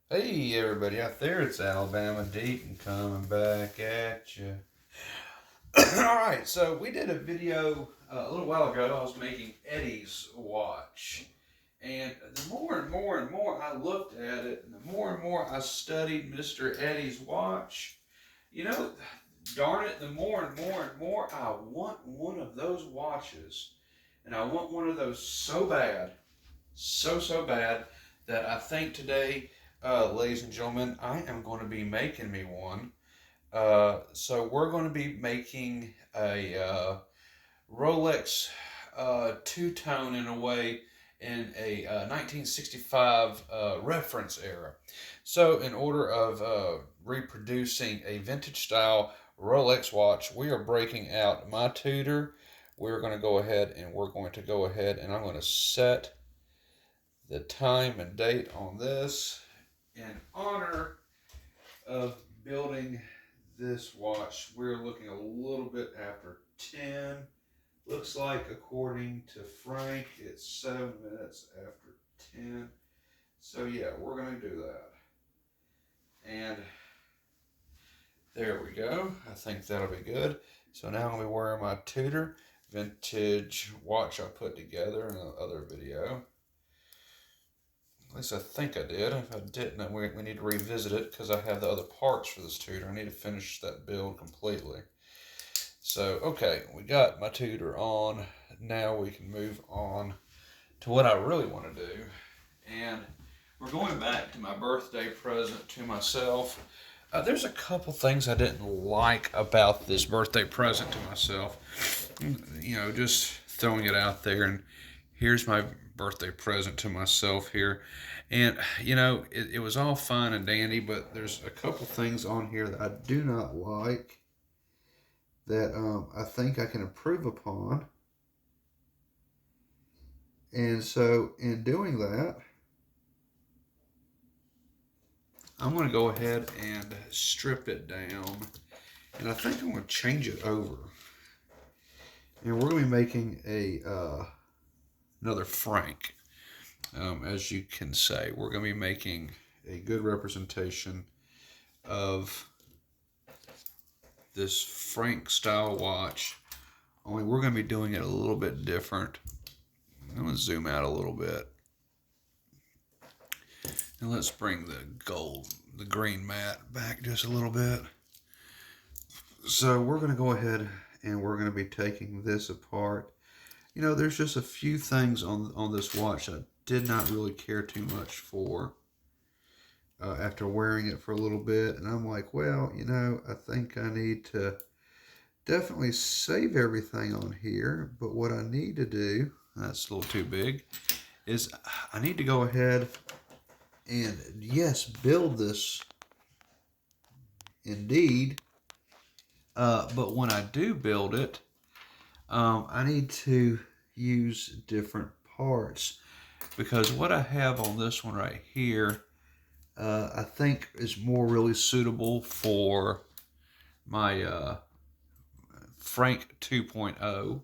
Hey everybody out there, it's Alabama Deacon coming back at you. Alright, so we did a video a little while ago. I was making Eddy's watch. And the more and more and more I looked at it, and the more and more I studied Mr. Eddy's watch, you know, darn it, the more and more and more I want one of those watches. And I want one of those so bad, so bad, that I think today, ladies and gentlemen, I am going to be making me one. So we're going to be making a Rolex two-tone in a way in a 1965 reference era. So in order of reproducing a vintage style Rolex watch, we are breaking out my Tudor. We're going to go ahead and I'm going to set the time and date on this in honor of building this watch. We're looking a little bit after 10. Looks like, according to Frank, it's 7 minutes after 10. So yeah, we're going to do that. And there we go. I think that'll be good. So now I'm going to be wearing my Tudor vintage watch I put together in another video. At least I think I did. If I didn't, we need to revisit it because I have the other parts for this Tudor. I need to finish that build completely. So, okay, we got my Tudor on. Now we can move on to what I really want to do. And we're going back to my birthday present to myself. There's a couple things I didn't like about this birthday present to myself. You know, just throwing it out there. And here's my birthday present to myself here. And, you know, it was all fine and dandy, but there's a couple things on here that I do not like that I think I can improve upon. And so, in doing that, I'm going to go ahead and strip it down. And I think I'm going to change it over. And we're going to be making another Frank. As you can say, we're going to be making a good representation of this Frank style watch. Only we're going to be doing it a little bit different. I'm going to zoom out a little bit. And let's bring the green mat back just a little bit. So we're going to go ahead and we're going to be taking this apart. You know, there's just a few things on this watch I did not really care too much for after wearing it for a little bit. And I'm like, well, you know, I think I need to definitely save everything on here. But what I need to do, that's a little too big, is I need to go ahead and, yes, build this indeed. But when I do build it, I need to use different parts because what I have on this one right here, I think is more really suitable for my Frank 2.0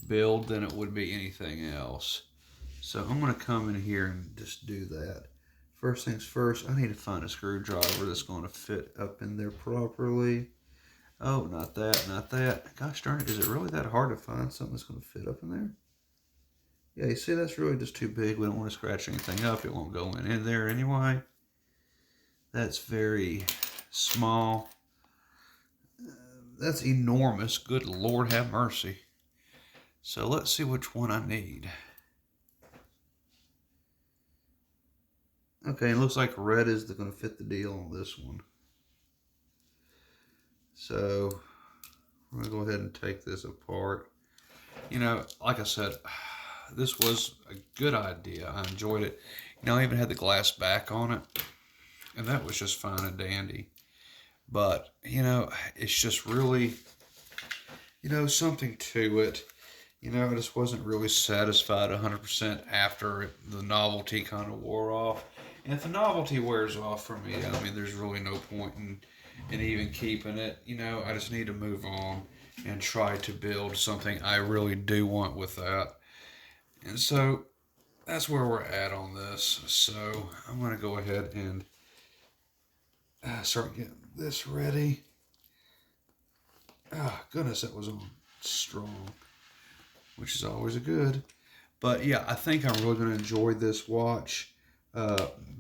build than it would be anything else. So I'm going to come in here and just do that. First things first, I need to find a screwdriver that's going to fit up in there properly. Oh, not that, not that. Gosh darn it, is it really that hard to find something that's going to fit up in there? Yeah, you see, that's really just too big. We don't want to scratch anything up. It won't go in there anyway. That's very small. That's enormous. Good Lord have mercy. So let's see which one I need. Okay, it looks like red is going to fit the deal on this one. So we're going to go ahead and take this apart. You know, like I said, this was a good idea. I enjoyed it. You know, I even had the glass back on it, and that was just fine and dandy. But, you know, it's just really, you know, something to it. You know, I just wasn't really satisfied 100% after the novelty kind of wore off. And if the novelty wears off for me, I mean, there's really no point in even keeping it. You know, I just need to move on and try to build something I really do want with that. And so that's where we're at on this. So I'm going to go ahead and start getting this ready. Ah, goodness, that was on strong, which is always a good. But yeah, I think I'm really going to enjoy this watch,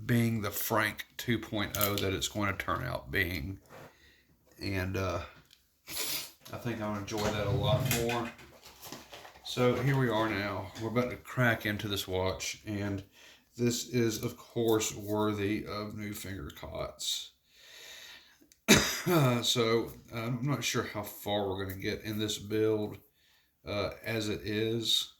being the Frank 2.0 that it's going to turn out being. And I think I'll enjoy that a lot more. So here we are now. We're about to crack into this watch, and this is, of course, worthy of new finger cots. So I'm not sure how far we're going to get in this build as it is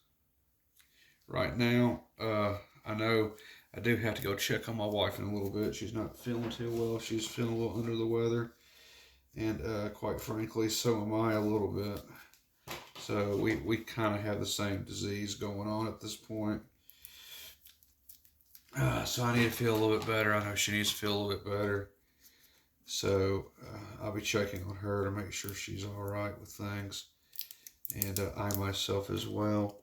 right now. I know I do have to go check on my wife in a little bit. She's not feeling too well. She's feeling a little under the weather. And quite frankly, so am I a little bit. So we kind of have the same disease going on at this point. So I need to feel a little bit better. I know she needs to feel a little bit better. So I'll be checking on her to make sure she's all right with things. And I myself as well.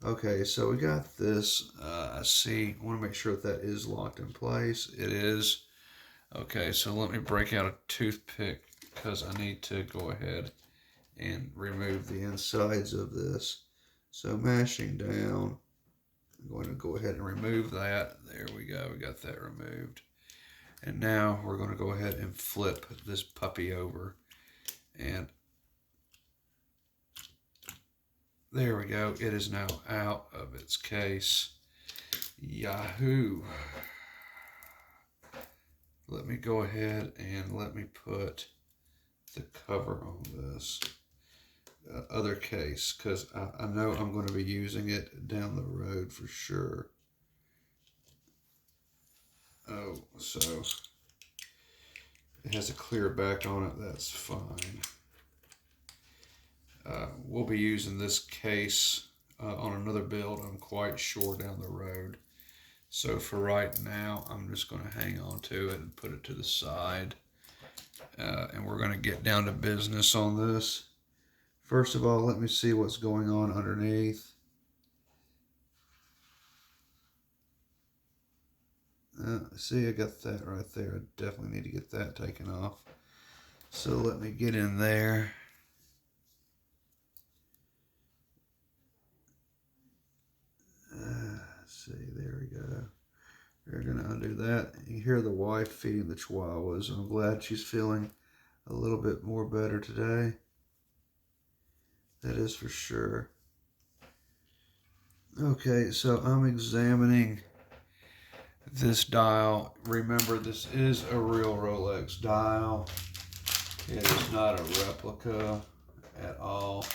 Okay, so we got this. I see. I want to make sure that is locked in place. It is. Okay, so let me break out a toothpick because I need to go ahead and remove the insides of this. So mashing down, I'm going to go ahead and remove that. There we go, we got that removed. And now we're going to go ahead and flip this puppy over. And there we go, it is now out of its case. Yahoo! Let me go ahead and let me put the cover on this other case, because I know I'm going to be using it down the road for sure. Oh, so it has a clear back on it. That's fine. We'll be using this case on another build, I'm quite sure, down the road. So for right now, I'm just going to hang on to it and put it to the side. And we're going to get down to business on this. First of all, let me see what's going on underneath. See, I got that right there. I definitely need to get that taken off. So let me get in there. Let's see, there we go. We're going to undo that. You hear the wife feeding the chihuahuas. I'm glad she's feeling a little bit more better today. That is for sure. Okay, so I'm examining this dial. Remember, this is a real Rolex dial. It is not a replica at all.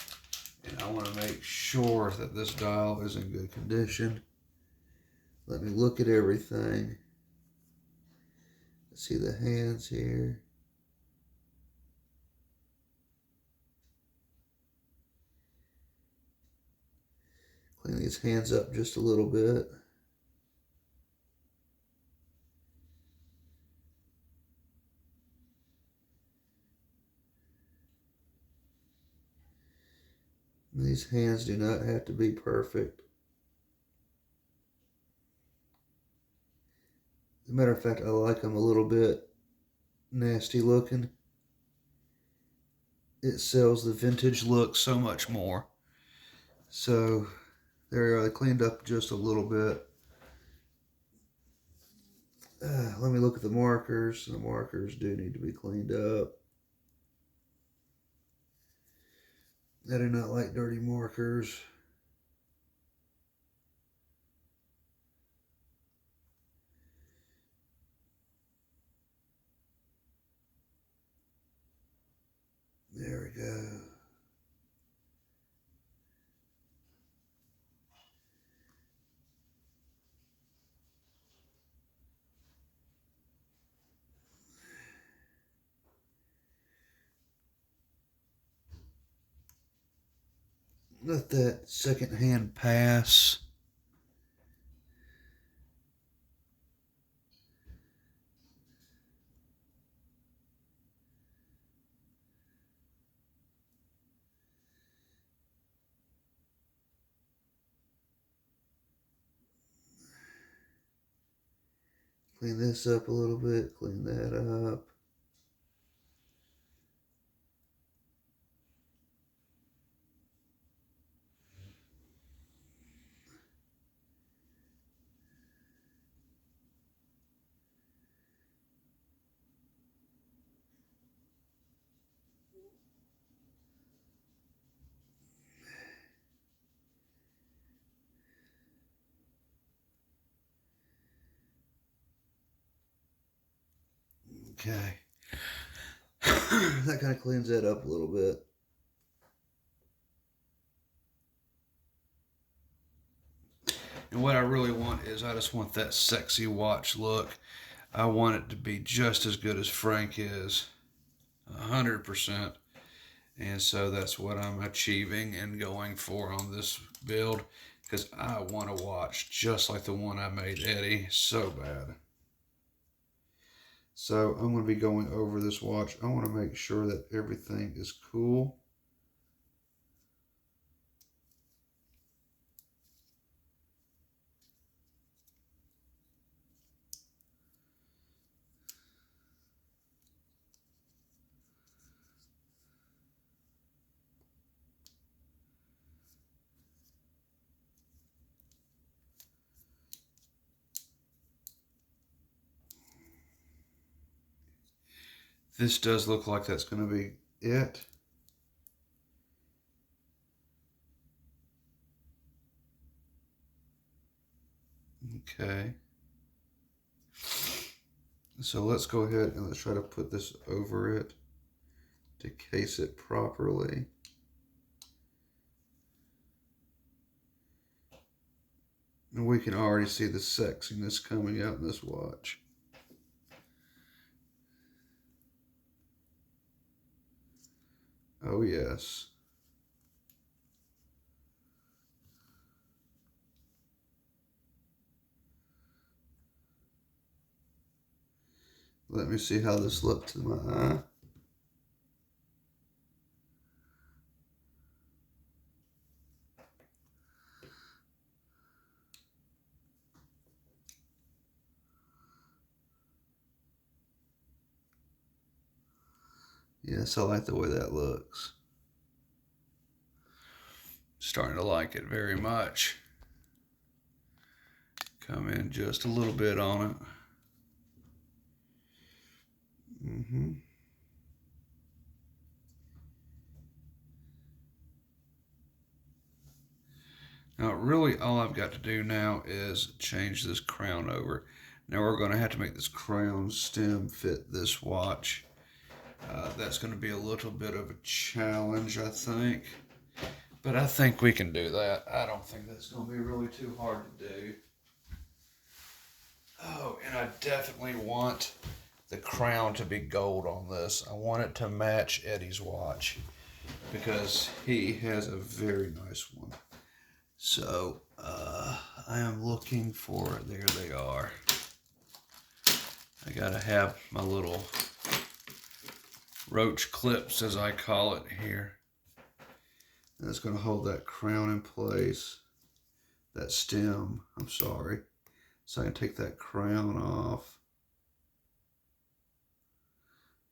And I want to make sure that this dial is in good condition. Let me look at everything. See the hands here. Clean these hands up just a little bit. These hands do not have to be perfect. As a matter of fact, I like them a little bit nasty looking. It sells the vintage look so much more. So there, I cleaned up just a little bit. Let me look at the markers. The markers do need to be cleaned up. I do not like dirty markers. There we go. Let that second hand pass. Clean this up a little bit, clean that up. Okay. That kind of cleans that up a little bit. And what I really want is I just want that sexy watch look. I want it to be just as good as Frank is. 100%. And so that's what I'm achieving and going for on this build, because I want a watch just like the one I made Eddy so bad. So I'm going to be going over this watch. I want to make sure that everything is cool. This does look like that's going to be it. Okay. So let's go ahead and let's try to put this over it to case it properly. And we can already see the sexiness coming out in this watch. Oh yes. Let me see how this looks to my eye. Yes, I like the way that looks. Starting to like it very much. Come in just a little bit on it. Now, really, all I've got to do now is change this crown over. Now, we're going to have to make this crown stem fit this watch. That's going to be a little bit of a challenge, I think. But I think we can do that. I don't think that's going to be really too hard to do. Oh, and I definitely want the crown to be gold on this. I want it to match Eddy's watch because he has a very nice one. So I am looking for, there they are. I gotta have my little roach clips, as I call it here. That's gonna hold that crown in place, that stem, I'm sorry. So I can take that crown off.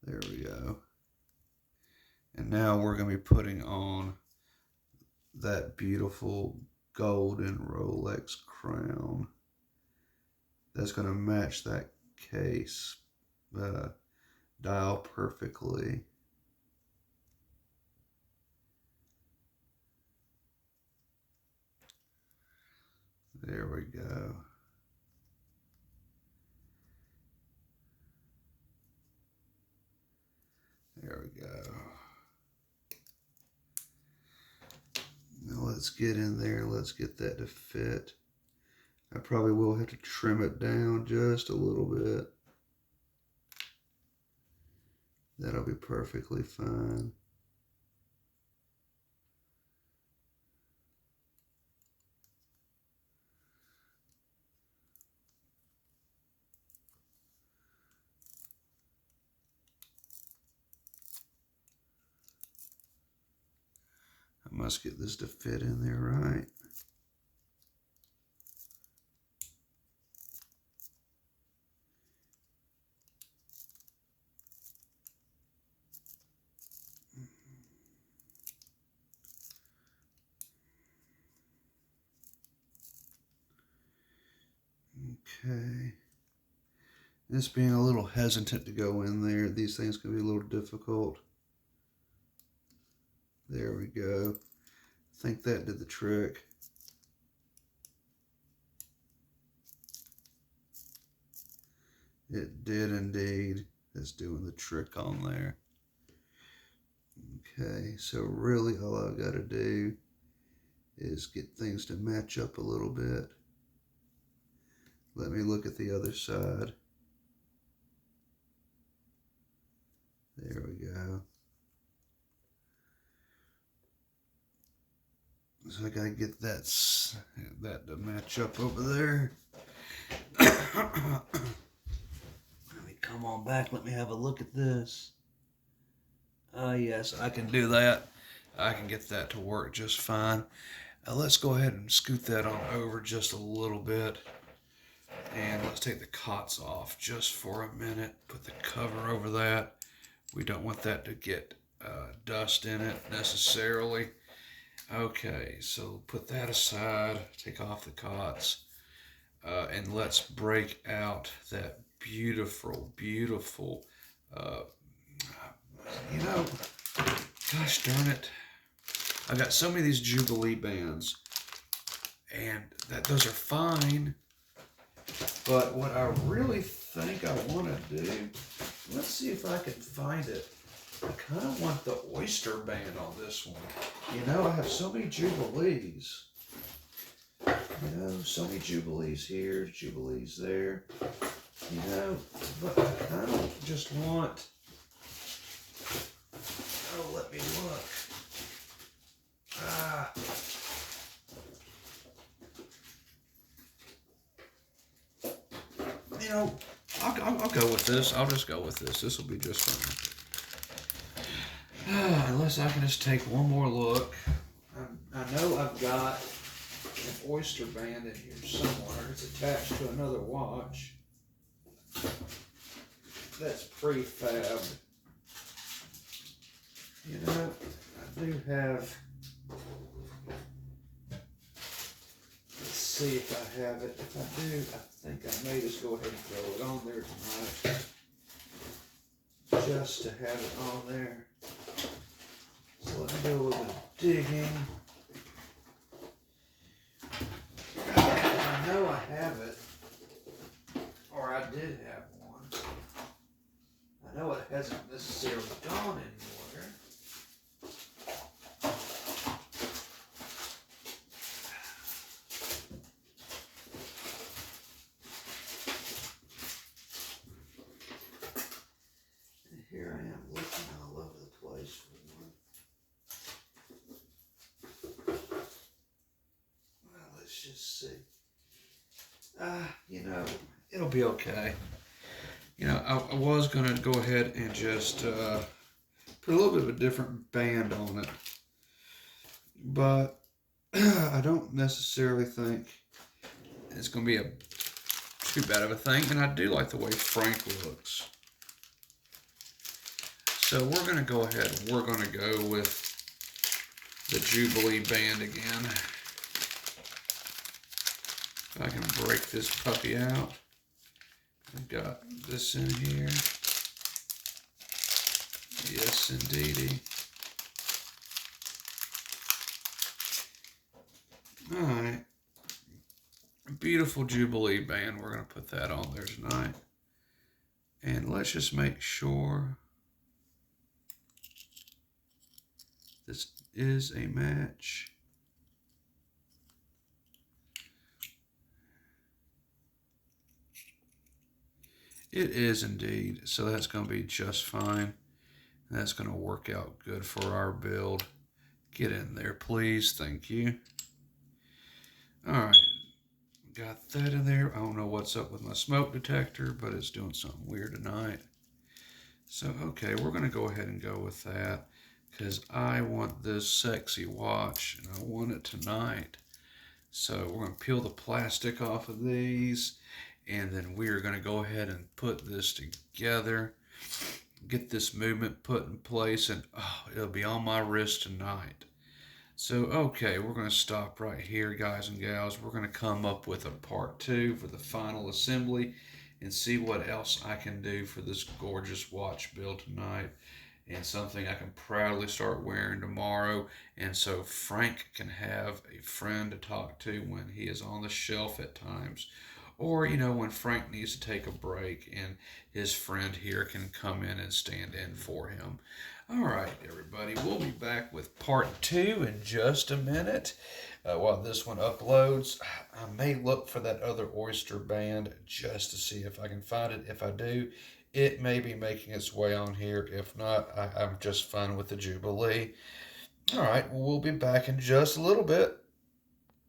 There we go. And now we're gonna be putting on that beautiful golden Rolex crown. That's gonna match that case dial perfectly. There we go. There we go. Now let's get in there. Let's get that to fit. I probably will have to trim it down just a little bit. That'll be perfectly fine. I must get this to fit in there right. Okay. This being a little hesitant to go in there. These things can be a little difficult. There we go. I think that did the trick. It did indeed. It's doing the trick on there. Okay, so really all I've got to do is get things to match up a little bit. Let me look at the other side. There we go. So I gotta get that to match up over there. Let me come on back. Let me have a look at this. Yes, I can do that. I can get that to work just fine. Let's go ahead and scoot that on over just a little bit. And let's take the cots off just for a minute. Put the cover over that. We don't want that to get dust in it necessarily. Okay, so put that aside. Take off the cots. And let's break out that beautiful, beautiful, gosh darn it. I got so many of these Jubilee bands, and those are fine. But what I really think I want to do, let's see if I can find it. I kind of want the Oyster band on this one. You know, I have so many Jubilees. You know, so many Jubilees here, Jubilees there. You know, but I kind of just want... Oh, let me look. You know, I'll go with this. I'll just go with this. This will be just fine. Unless I can just take one more look. I know I've got an Oyster band in here somewhere. It's attached to another watch. That's prefabbed. You know, I do have... Let's see if I have it. If I do, I think I may just go ahead and throw it on there tonight. Just to have it on there. So let me do a little bit of digging. I know I have it. Or I did have one. I know it hasn't necessarily gone anywhere. And here I am looking all over the place for one. Well, let's just see. You know, it'll be okay. You know, I was going to go ahead and just put a little bit of a different band on it. But I don't necessarily think it's going to be too bad of a thing. And I do like the way Frank looks. So we're going to go ahead and we're going to go with the Jubilee band again. If I can break this puppy out. I've got this in here. Yes, indeedy. Alright. Beautiful Jubilee band. We're going to put that on there tonight. And let's just make sure this is a match. It is indeed. So that's going to be just fine. That's going to work out good for our build. Get in there, please. Thank you. All right. Got that in there. I don't know what's up with my smoke detector, but it's doing something weird tonight. So, okay, we're going to go ahead and go with that because I want this sexy watch and I want it tonight. So we're going to peel the plastic off of these. And then we are going to go ahead and put this together, get this movement put in place, and oh, it'll be on my wrist tonight. So, okay, we're going to stop right here, guys and gals. We're going to come up with a part two for the final assembly and see what else I can do for this gorgeous watch build tonight, and something I can proudly start wearing tomorrow. And so Frank can have a friend to talk to when he is on the shelf at times. Or, when Frank needs to take a break and his friend here can come in and stand in for him. All right, everybody, we'll be back with part two in just a minute. While this one uploads, I may look for that other oyster band just to see if I can find it. If I do, it may be making its way on here. If not, I'm just fine with the Jubilee. All right, we'll be back in just a little bit.